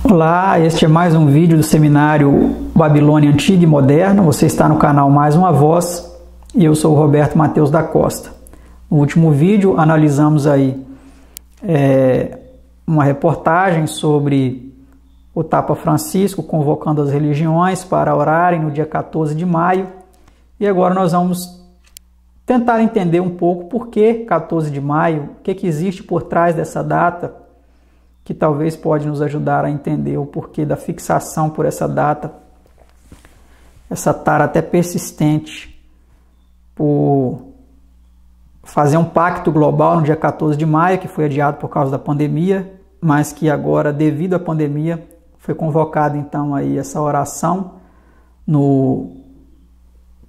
Olá, este é mais um vídeo do seminário Babilônia Antiga e Moderna. Você está no canal Mais Uma Voz e eu sou o Roberto Matheus da Costa. No último vídeo analisamos aí uma reportagem sobre o Papa Francisco convocando as religiões para orarem no dia 14 de maio e agora nós vamos tentar entender um pouco por que 14 de maio, o que existe por trás dessa data, que talvez pode nos ajudar a entender o porquê da fixação por essa data, essa tara até persistente por fazer um pacto global no dia 14 de maio, que foi adiado por causa da pandemia, mas que agora, devido à pandemia, foi convocada então aí essa oração no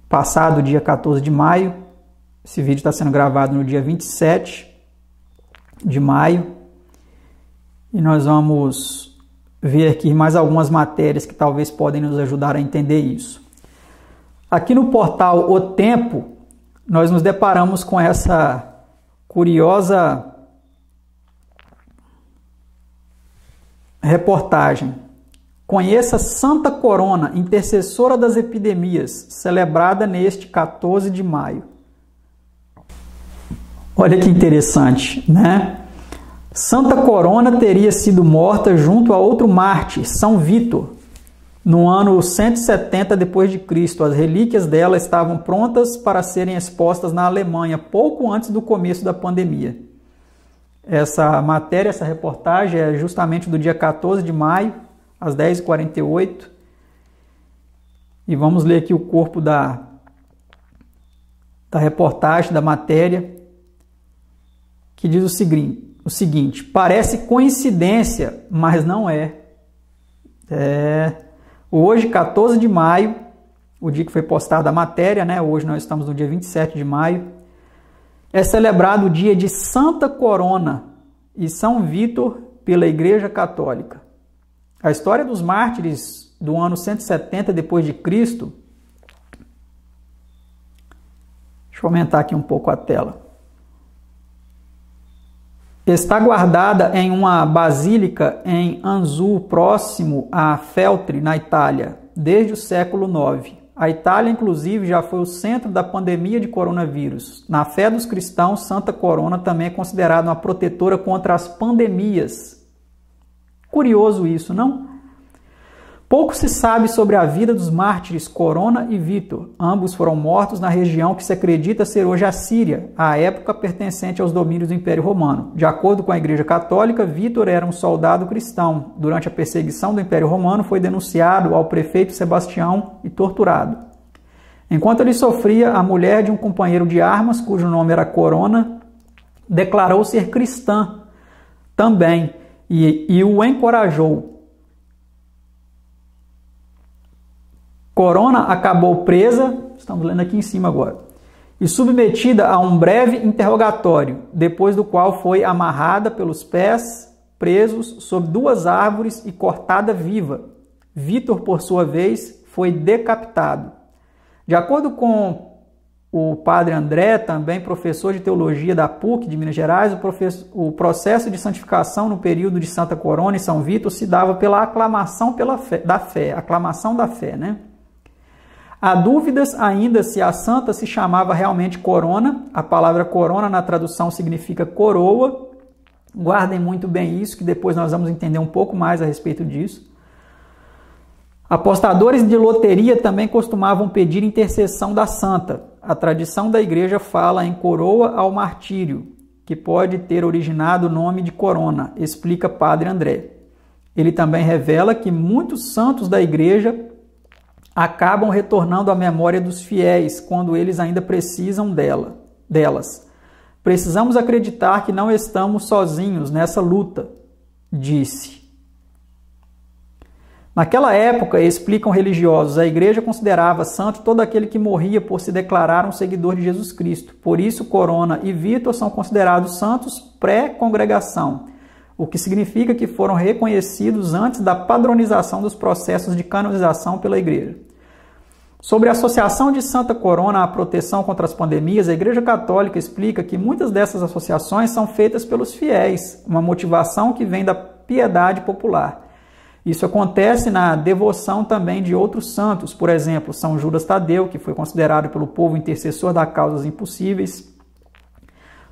passado dia 14 de maio. Esse vídeo está sendo gravado no dia 27 de maio. E nós vamos ver aqui mais algumas matérias que talvez podem nos ajudar a entender isso. Aqui no portal O Tempo, nós nos deparamos com essa curiosa reportagem. Conheça Santa Corona, intercessora das epidemias, celebrada neste 14 de maio. Olha que interessante, né? Santa Corona teria sido morta junto a outro mártir, São Vítor, no ano 170 d.C. As relíquias dela estavam prontas para serem expostas na Alemanha, pouco antes do começo da pandemia. Essa matéria, essa reportagem é justamente do dia 14 de maio, às 10h48. E vamos ler aqui o corpo da reportagem, da matéria, que diz o seguinte: parece coincidência, mas não é. Hoje, 14 de maio, o dia que foi postada a matéria, né? Hoje nós estamos no dia 27 de maio, é celebrado o dia de Santa Corona e São Vítor pela Igreja Católica. A história dos mártires do ano 170 d.C., deixa eu aumentar aqui um pouco a tela, está guardada em uma basílica em Anzio, próximo a Feltre, na Itália, desde o século IX. A Itália, inclusive, já foi o centro da pandemia de coronavírus. Na fé dos cristãos, Santa Corona também é considerada uma protetora contra as pandemias. Curioso isso, não? Pouco se sabe sobre a vida dos mártires Corona e Vítor. Ambos foram mortos na região que se acredita ser hoje a Síria, à época pertencente aos domínios do Império Romano. De acordo com a Igreja Católica, Vítor era um soldado cristão. Durante a perseguição do Império Romano, foi denunciado ao prefeito Sebastião e torturado. Enquanto ele sofria, a mulher de um companheiro de armas, cujo nome era Corona, declarou ser cristã também e o encorajou. Corona acabou presa, estamos lendo aqui em cima agora, e submetida a um breve interrogatório, depois do qual foi amarrada pelos pés, presos sob 2 árvores e cortada viva. Vítor, por sua vez, foi decapitado. De acordo com o padre André, também professor de teologia da PUC de Minas Gerais, o processo de santificação no período de Santa Corona e São Vítor se dava pela aclamação aclamação da fé, né? Há dúvidas ainda se a santa se chamava realmente Corona. A palavra Corona na tradução significa coroa. Guardem muito bem isso, que depois nós vamos entender um pouco mais a respeito disso. Apostadores de loteria também costumavam pedir intercessão da santa. A tradição da igreja fala em coroa ao martírio, que pode ter originado o nome de Corona, explica Padre André. Ele também revela que muitos santos da igreja acabam retornando à memória dos fiéis quando eles ainda precisam delas. Precisamos acreditar que não estamos sozinhos nessa luta, disse. Naquela época, explicam religiosos, a igreja considerava santo todo aquele que morria por se declarar um seguidor de Jesus Cristo. Por isso, Corona e Vítor são considerados santos pré-congregação, o que significa que foram reconhecidos antes da padronização dos processos de canonização pela igreja. Sobre a associação de Santa Corona à proteção contra as pandemias, a Igreja Católica explica que muitas dessas associações são feitas pelos fiéis, uma motivação que vem da piedade popular. Isso acontece na devoção também de outros santos, por exemplo, São Judas Tadeu, que foi considerado pelo povo intercessor das causas impossíveis.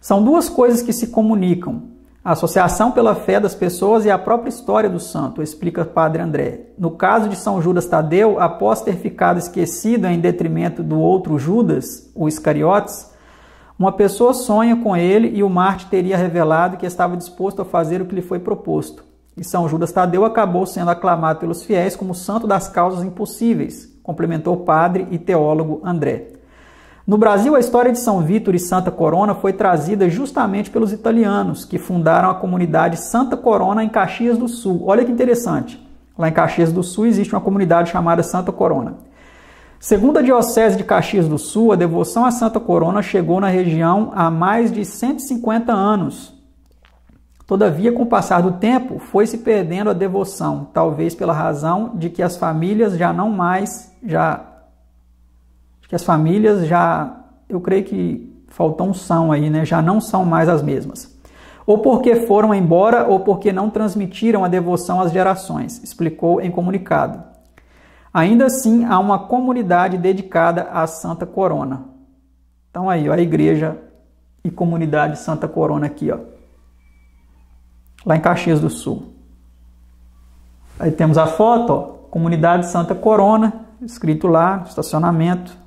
São duas coisas que se comunicam: a associação pela fé das pessoas e a própria história do santo, explica Padre André. No caso de São Judas Tadeu, após ter ficado esquecido em detrimento do outro Judas, o Iscariotes, uma pessoa sonha com ele e o Marte teria revelado que estava disposto a fazer o que lhe foi proposto. E São Judas Tadeu acabou sendo aclamado pelos fiéis como santo das causas impossíveis, complementou o padre e teólogo André. No Brasil, a história de São Vítor e Santa Corona foi trazida justamente pelos italianos, que fundaram a comunidade Santa Corona em Caxias do Sul. Olha que interessante. Lá em Caxias do Sul existe uma comunidade chamada Santa Corona. Segundo a Diocese de Caxias do Sul, a devoção a Santa Corona chegou na região há mais de 150 anos. Todavia, com o passar do tempo, foi se perdendo a devoção, talvez pela razão de que as famílias eu creio que faltou unção aí, né? Já não são mais as mesmas. Ou porque foram embora ou porque não transmitiram a devoção às gerações, explicou em comunicado. Ainda assim, há uma comunidade dedicada à Santa Corona. Então aí, ó, a igreja e comunidade Santa Corona aqui, ó. Lá em Caxias do Sul. Aí temos a foto, ó, comunidade Santa Corona, escrito lá, estacionamento.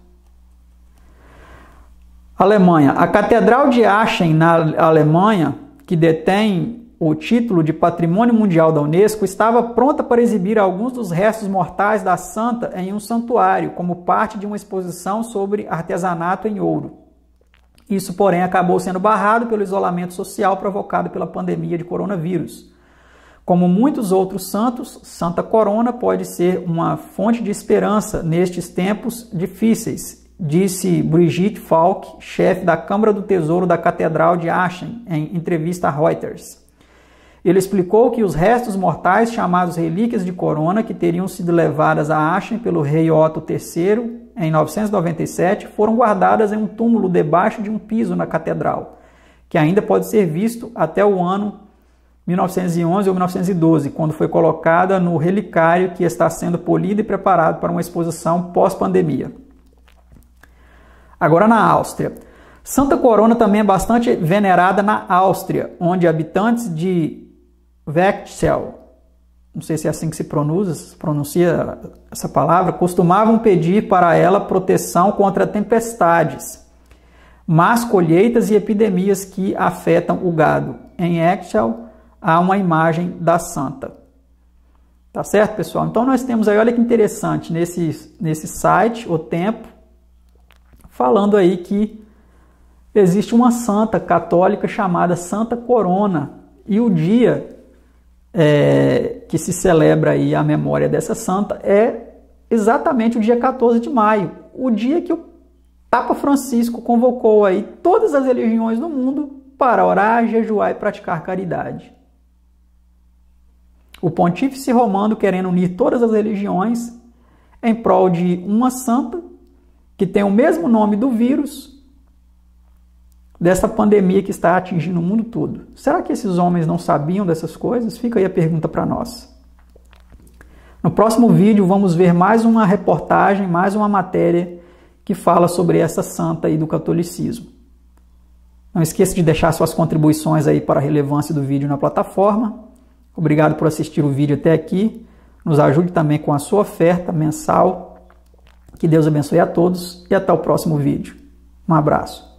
Alemanha. A Catedral de Aachen, na Alemanha, que detém o título de Patrimônio Mundial da Unesco, estava pronta para exibir alguns dos restos mortais da santa em um santuário, como parte de uma exposição sobre artesanato em ouro. Isso, porém, acabou sendo barrado pelo isolamento social provocado pela pandemia de coronavírus. Como muitos outros santos, Santa Corona pode ser uma fonte de esperança nestes tempos difíceis, disse Brigitte Falk, chefe da Câmara do Tesouro da Catedral de Aachen, em entrevista a Reuters. Ele explicou que os restos mortais, chamados relíquias de Corona, que teriam sido levadas a Aachen pelo rei Otto III em 997, foram guardadas em um túmulo debaixo de um piso na catedral, que ainda pode ser visto até o ano 1911 ou 1912, quando foi colocada no relicário que está sendo polido e preparado para uma exposição pós-pandemia. Agora na Áustria. Santa Corona também é bastante venerada na Áustria, onde habitantes de Wechsel, não sei se é assim que se pronuncia essa palavra, costumavam pedir para ela proteção contra tempestades, más colheitas e epidemias que afetam o gado. Em Wechsel há uma imagem da santa. Tá certo, pessoal? Então nós temos aí, olha que interessante, nesse site, O Tempo, falando aí que existe uma santa católica chamada Santa Corona, e o dia que se celebra aí a memória dessa santa é exatamente o dia 14 de maio, o dia que o Papa Francisco convocou aí todas as religiões do mundo para orar, jejuar e praticar caridade. O pontífice romano querendo unir todas as religiões em prol de uma santa que tem o mesmo nome do vírus dessa pandemia que está atingindo o mundo todo. Será que esses homens não sabiam dessas coisas? Fica aí a pergunta para nós. No próximo vídeo vamos ver mais uma reportagem, mais uma matéria que fala sobre essa santa aí do catolicismo. Não esqueça de deixar suas contribuições aí para a relevância do vídeo na plataforma. Obrigado por assistir o vídeo até aqui. Nos ajude também com a sua oferta mensal. Que Deus abençoe a todos e até o próximo vídeo. Um abraço.